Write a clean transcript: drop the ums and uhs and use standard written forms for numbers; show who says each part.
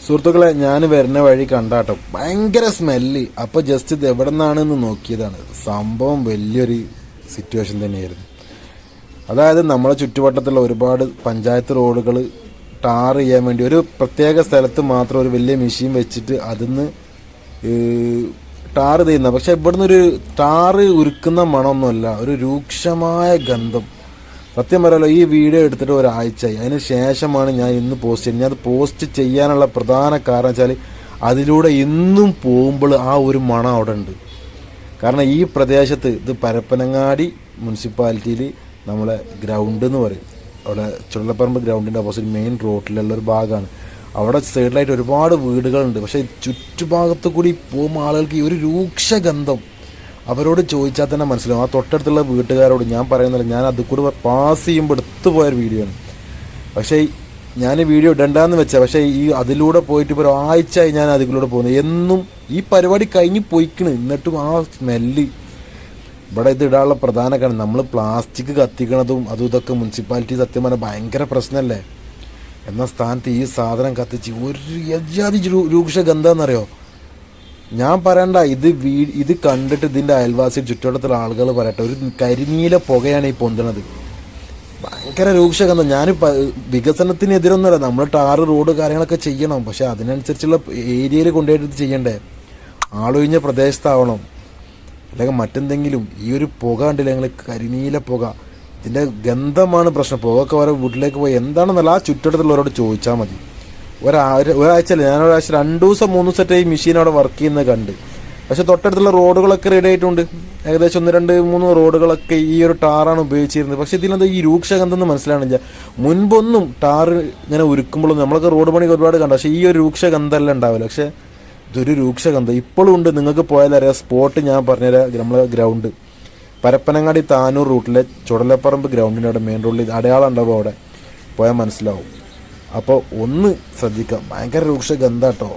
Speaker 1: സുഹൃത്തുക്കളെ, ഞാൻ വരുന്ന വഴി കണ്ടാട്ടോ ഭയങ്കര സ്മെല്ല്. അപ്പോൾ ജസ്റ്റ് ഇത് എവിടെ നിന്നാണെന്ന് നോക്കിയതാണ്. സംഭവം വലിയൊരു സിറ്റുവേഷൻ തന്നെയായിരുന്നു. അതായത് നമ്മളെ ചുറ്റുവട്ടത്തുള്ള ഒരുപാട് പഞ്ചായത്ത് റോഡുകൾ ടാർ ചെയ്യാൻ വേണ്ടി ഒരു പ്രത്യേക സ്ഥലത്ത് മാത്രം ഒരു വലിയ മെഷീൻ വെച്ചിട്ട് അതിന്ന് ടാർ ചെയ്യുന്ന, പക്ഷെ ഇവിടുന്ന് ഒരു ടാറ് ഉരുക്കുന്ന മണമൊന്നുമല്ല, ഒരു രൂക്ഷമായ ഗന്ധം. സത്യം പറയാലോ, ഈ വീഡിയോ എടുത്തിട്ട് ഒരാഴ്ചയായി. അതിന് ശേഷമാണ് ഞാൻ ഇന്ന് പോസ്റ്റ് ചെയ്യുന്നത്. ഞാൻ അത് പോസ്റ്റ് ചെയ്യാനുള്ള പ്രധാന കാരണം വെച്ചാൽ അതിലൂടെ ഇന്നും പോകുമ്പോൾ ആ ഒരു മണം അവിടെ ഉണ്ട്. കാരണം ഈ പ്രദേശത്ത് ഇത് പരപ്പനങ്ങാടി മുനിസിപ്പാലിറ്റിയിൽ നമ്മളെ ഗ്രൗണ്ട് എന്ന് പറയും. അവിടെ ചുള്ളപ്പറമ്പ് ഗ്രൗണ്ടിൻ്റെ ഓപ്പോസിറ്റ് മെയിൻ റോഡിലുള്ള ഒരു ഭാഗമാണ്. അവിടെ സൈഡിലായിട്ട് ഒരുപാട് വീടുകളുണ്ട്. പക്ഷേ ചുറ്റുഭാഗത്ത് കൂടി പോകുമ്പോൾ ആളുകൾക്ക് ഈ ഒരു രൂക്ഷഗന്ധം അവരോട് ചോദിച്ചാൽ തന്നെ മനസ്സിലാവും. ആ തൊട്ടടുത്തുള്ള വീട്ടുകാരോട് ഞാൻ പറയുന്നില്ല, ഞാൻ അത് കൂടെ പാസ് ചെയ്യുമ്പോൾ എടുത്തു പോയൊരു വീഡിയോ ആണ്. പക്ഷേ ഞാൻ ഈ വീഡിയോ ഇടണ്ടെന്ന് വെച്ചാൽ, പക്ഷേ ഈ അതിലൂടെ പോയിട്ട് ഇപ്പോൾ ഒരാഴ്ചയായി ഞാൻ അതിലൂടെ പോകുന്നത്. എന്നും ഈ പരിപാടി കഴിഞ്ഞ് പോയിക്കണ്, എന്നിട്ടും ആ സ്മെല്ല് ഇവിടെ ഇത് ഇടാനുള്ള പ്രധാന കാരണം നമ്മൾ പ്ലാസ്റ്റിക് കത്തിക്കണതും അതും ഇതൊക്കെ മുനിസിപ്പാലിറ്റി സത്യം പറഞ്ഞാൽ ഭയങ്കര പ്രശ്നമല്ലേ. എന്ന സ്ഥാനത്ത് ഈ സാധനം കത്തിച്ച് ഒരു യജാതി രൂക്ഷഗന്ധം എന്നറിയോ. ഞാൻ പറയണ്ട, ഇത് കണ്ടിട്ട് ഇതിൻ്റെ അയൽവാസി ചുറ്റുവട്ടത്തുള്ള ആളുകൾ പറയട്ടെ, ഒരു കരിനീല പുകയാണ് ഈ പൊന്തണത്. ഭയങ്കര രൂക്ഷഗന്ധം. ഞാൻ വികസനത്തിനെതിരൊന്നുമല്ല, നമ്മൾ ടാറ് റോഡ് കാര്യങ്ങളൊക്കെ ചെയ്യണം, പക്ഷെ അതിനനുസരിച്ചുള്ള ഏരിയയിൽ കൊണ്ടുപോയിട്ട് ചെയ്യണ്ടേ. ആളൊഴിഞ്ഞ പ്രദേശത്താവണം, അല്ലെങ്കിൽ മറ്റെന്തെങ്കിലും. ഈ ഒരു പുക കണ്ടില്ല ഞങ്ങൾ, കരിനീല പുക. ഇതിൻ്റെ ഗന്ധമാണ് പ്രശ്നം. പുകയൊക്കെ ഓരോ വീട്ടിലേക്ക് പോയി എന്താണെന്നല്ല ആ ചുറ്റുവട്ടത്തുള്ളവരോട് ചോദിച്ചാൽ മതി. ഒരാഴ്ചയല്ല, ഞാൻ ഒരാഴ്ച 2 ദിവസം 3 ദിവസമായിട്ട് ഈ മെഷീൻ അവിടെ വർക്ക് ചെയ്യുന്നത് കണ്ട്. പക്ഷെ തൊട്ടടുത്തുള്ള റോഡുകളൊക്കെ റെഡി ആയിട്ടുണ്ട്. ഏകദേശം 1, 2, 3 റോഡുകളൊക്കെ ഈ ഒരു ടാറാണ് ഉപയോഗിച്ചിരുന്നത്. പക്ഷെ ഇതിനെന്താ ഈ രൂക്ഷഗന്ധം എന്ന് മനസ്സിലാണില്ല. മുൻപൊന്നും ടാറ് ഇങ്ങനെ ഉരുക്കുമ്പോഴൊന്നും നമ്മളൊക്കെ റോഡ് പണി ഒരുപാട് കണ്ട, പക്ഷേ ഈ ഒരു രൂക്ഷഗന്ധമല്ല ഉണ്ടാവില്ല. പക്ഷെ ഇതൊരു രൂക്ഷഗന്ധം ഇപ്പോഴും ഉണ്ട്. നിങ്ങൾക്ക് പോയാലറിയാം. സ്പോട്ട് ഞാൻ പറഞ്ഞുതരാം. നമ്മളെ ഗ്രൗണ്ട് പരപ്പനങ്ങാടി താനൂർ റൂട്ടിലെ ചുടലപ്പറമ്പ് ഗ്രൗണ്ടിൻ്റെ അവിടെ മെയിൻ റോഡിൽ അടയാളം ഉണ്ടാവും, അവിടെ പോയാൽ മനസ്സിലാവും. അപ്പോൾ ഒന്ന് ശ്രദ്ധിക്കാം, ഭയങ്കര രൂക്ഷഗന്ധം കേട്ടോ.